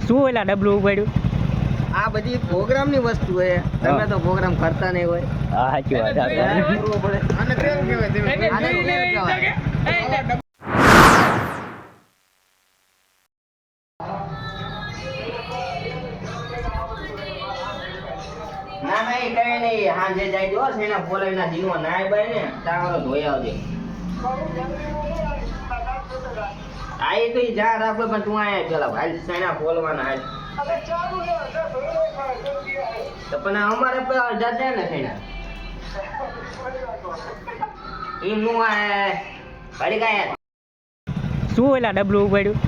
શું એલા ડબલું ઉપાડ્યું? આ બધી પ્રોગ્રામ ની વસ્તુ છે. તમે તો પ્રોગ્રામ કરતા નહીં હોય. હા સાચી વાત. આને કેમ કહેવાય? આને કેમ કહેવાય? ના ભાઈ કઈ નહીં, હાંજે જાય જો સેના બોલાવીના દીનો નાય ભાઈ ને તારો ધોઈ આવજે. આ એ તો જા રાખો પણ તું આયા પેલા ભાઈ સેના બોલવાના હાલ. તો પણ અમારે જાતે ને સેના ઈ નું આ ભાડી કાયા શું એલા ડબલું ઉપાડ્યું?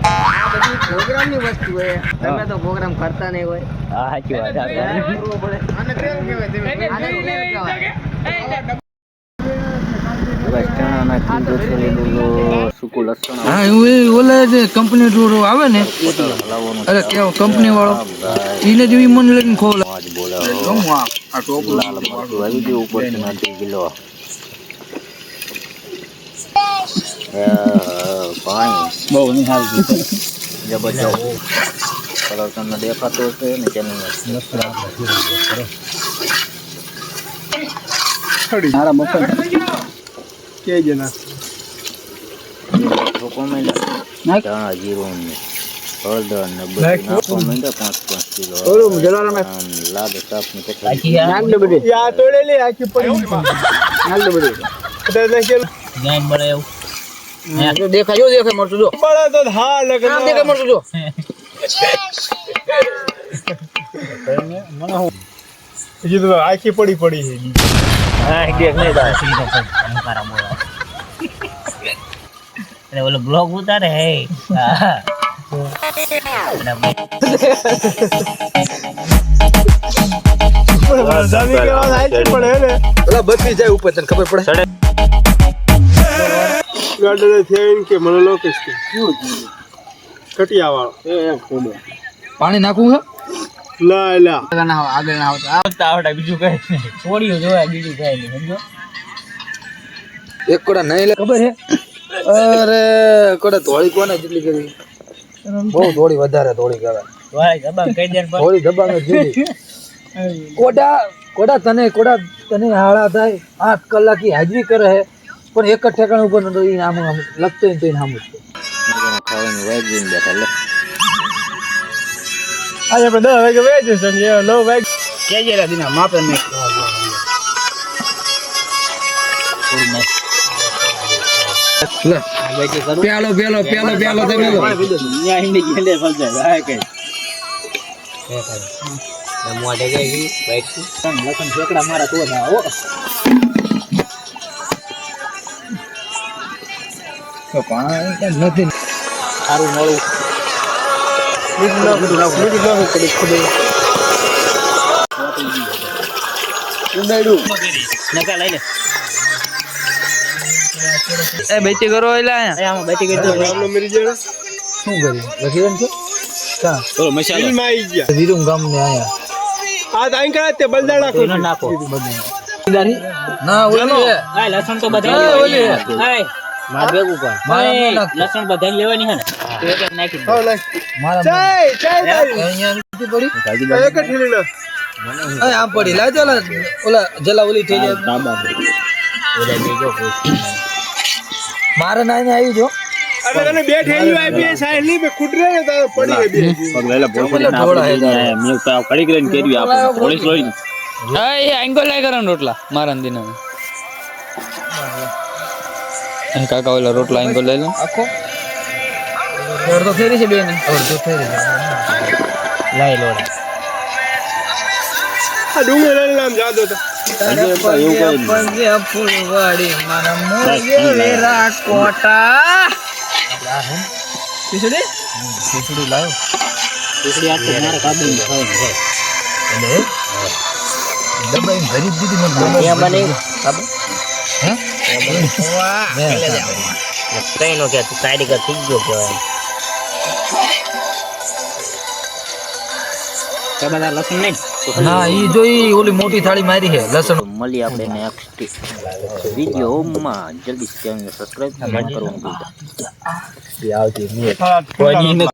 આ બધી પ્રોગ્રામ ની વસ્તુ છે. તમે તો પ્રોગ્રામ કરતા નહીં હોય. હા સાચી વાત. આને કેમ કહેવાય? આને કેમ કહેવાય? હા ઓલે જે કંપની ટૂર આવે ને, અરે કેવો કંપની વાળો એને જેવી મને લઈને ખોલ બહુ કલર તમને દેખાતો હશે ને ચેનલ મારા મફત કે જના કોમેન્ટ નાખા જીરો ને હળદર ને બધું નાખો માંડે 5 કિલો ઓલું જલારામ લાગે સાફ ની કટકી નાખ દે બધી યા તોડે લે આખી પડી નાખ દે બધી એટલે નાખેલ ગાય બળે એવું દેખાય મરતું જો બળે તો હા લગે નામ દેખાય મરતું જો મને હું હજી તો આખી પડી છે હા દેખ નહીં દા સીધો મુકારા મોળા અરે ઓલો બ્લોગ ઉતારે હે હા જામી કે વાત આઈ પડે ને ઓલા બત્તી જાય ઉપર તને ખબર પડે ગાડલે થઈને કે મને લોકેશ કે કટિયા વાળો એ ખોડો પાણી નાખું હે લા આગળ ના આવતા બીજું કઈ નહીં છોડ્યું જોયા બીજું કઈ નહીં સમજો એક કોડા નહીં લે ખબર હે અરે કોડા ધોળી કોને જેટલી કરી બહુ ધોળી વધારે ધોળી કહેવાય વાય દબાણ કરી દે પર ધોળી દબાણ જ દીધી કોડા તને હાળા થાય 8 કલાક ની હાજરી કરે હે પણ એક જ ઠેકાણા ઉપર નતો ઈ આમ લખતો ને તો ઈ નામ ખાવાની વાઈ જઈને બેઠા લે આજે આપણે 10 વાગે વેચે છે ને 9 વાગે કેજેલા દિના માપે ને પેલો તમે લો અહીંયા હિન્દી ગેલે ફલજે હા કઈ મોઢે ગઈ બાઈક તન લખન ફેકડા મારા તો ના હો તો પાણી કે નથી સારું મળું નકા લઈ લે એ બેટી કરો એલા આમાં બેટી કરી દો મેરી જણ શું કરી લખી દે કા બોલો મસાલો ફિલ્મ આવી ગયા ધીરું ગામ ને આયા આ તાઈ કરે તે બલદા નાખો નાખો ના ઓલી હે આ લસણ તો બધા ઓલી હે આય માર ભેગું કર લસણ બધા લેવાની હે ને તો એક એક નાખી દો મારા ચાય અહીંયા નથી પડી એક જ ઠેલી ના આમ પડી લા ચાલ ઓલા જલા ઓલી થઈ જાય બાબા ઓલા દેજો મારે નાઈને આવી જો અરે તને બે ઠેલી આપી સાહેબ ની બે કુટરે ને તો પડી ગઈ બે પગલેલા પોલીસ ના મે તો કડી કરીને કેરી આપણે પોલીસ લોઈ હા એ એંગલ લાય કરન રોટલા મારન દિન એ કાકા ઓલા રોટલા એંગલ લઈ લો આખો અડધો ફેરી છે બેન અડધો ફેરી લઈ લોડા આ ડુંગર નામ જાદો તો પગે ફૂલવાડી મારા મોગે વેરા કોટા ખીચડી લાવ્યો ખીચડી આ તો મારા કાબુ ખાવાનું છે એટલે દબાઈ ભરી દીધી મને અહીંયા બને કાબુ હે વાહ કઈ નો કે સાઈડ કર થઈ ગયો કહેવાય કે બધા લસણ નહીં ના ઈ જોઈ ઓલી મોટી થાળી મારી છે લસણ મળી આપણે નેક્સ્ટ વિડિયોમાં જલ્દી ચેનલ સબસ્ક્રાઇબ કરવાનું ભૂલતા આવતી